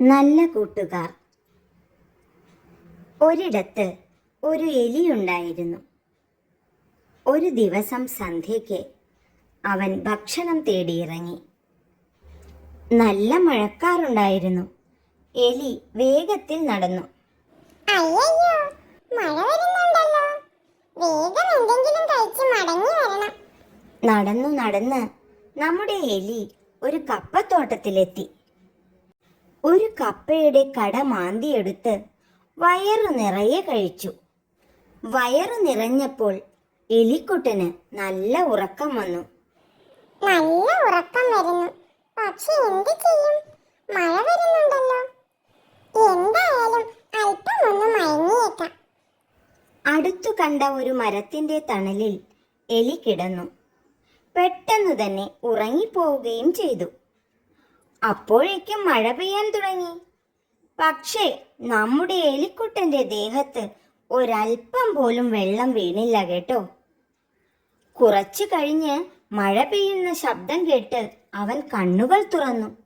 നല്ല കൂട്ടുകാർ. ഒരിടത്ത് ഒരു എലിയുണ്ടായിരുന്നു. ഒരു ദിവസം സന്ധ്യയ്ക്ക് അവൻ ഭക്ഷണം തേടിയിറങ്ങി. നല്ല മഴക്കാറുണ്ടായിരുന്നു. എലി വേഗത്തിൽ നടന്നു. അയ്യയ്യോ, മഴ വരുന്നുണ്ടല്ലോ. വേഗം എന്തെങ്കിലും കഴിച്ച് മടങ്ങി വരണം. നടന്നു നടന്ന് നമ്മുടെ എലി ഒരു കപ്പത്തോട്ടത്തിലെത്തി. ഒരു കപ്പയുടെ കട മാന്തിയെടുത്ത് വയറു നിറയെ കഴിച്ചു. വയറു നിറഞ്ഞപ്പോൾ എലിക്കുട്ടന് നല്ല ഉറക്കം വന്നു. നല്ല ഉറക്കം വരുന്നു. പക്ഷെ എന്ത് ചെയ്യും? മഴ വരുന്നുണ്ടല്ലോ. എന്തായാലും അല്പം ഒന്ന് മയങ്ങിയേക്കാം. അടുത്തു കണ്ട ഒരു മരത്തിന്റെ തണലിൽ എലി കിടന്നു. പെട്ടെന്ന് തന്നെ ഉറങ്ങിപ്പോവുകയും ചെയ്തു. അപ്പോഴേക്കും മഴ പെയ്യാൻ തുടങ്ങി. പക്ഷേ നമ്മുടെ എലിക്കുട്ടന്റെ ദേഹത്ത് ഒരൽപ്പം പോലും വെള്ളം വീണില്ല കേട്ടോ. കുറച്ചു കഴിഞ്ഞ് മഴ പെയ്യുന്ന ശബ്ദം കേട്ട് അവൻ കണ്ണുകൾ തുറന്നു.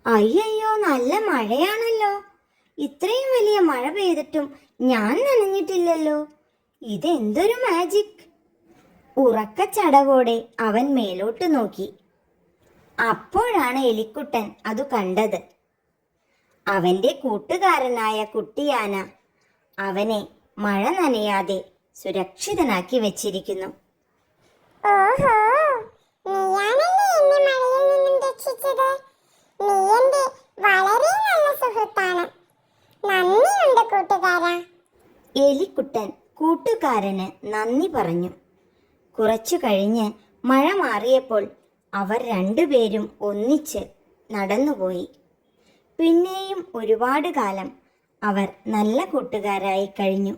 അയ്യയ്യോ, നല്ല മഴയാണല്ലോ. ഇത്രയും വലിയ മഴ പെയ്തിട്ടും ഞാൻ നനഞ്ഞിട്ടില്ലല്ലോ. ഇതെന്തൊരു മാജിക്! ഉറക്കച്ചടവോടെ അവൻ മേലോട്ട് നോക്കി. അപ്പോഴാണ് എലിക്കുട്ടൻ അത് കണ്ടത്. അവന്റെ കൂട്ടുകാരനായ കുട്ടിയാന അവനെ മഴ നനയാതെ സുരക്ഷിതനാക്കി വെച്ചിരിക്കുന്നു. ഓഹോ, നീയാണല്ലേ എന്നെ മഴയിൽ നിന്നും രക്ഷിച്ചത്. നീ എന്റെ വളരെ നല്ല സുഹൃത്താണ്. നന്ദിയുണ്ട് കൂട്ടുകാരാ. എലിക്കുട്ടൻ കൂട്ടുകാരന് നന്ദി പറഞ്ഞു. കുറച്ചു കഴിഞ്ഞ് മഴ മാറിയപ്പോൾ അവർ രണ്ടുപേരും ഒന്നിച്ച് നടന്നുപോയി. പിന്നെയും ഒരുപാട് കാലം അവർ നല്ല കൂട്ടുകാരായി കഴിഞ്ഞു.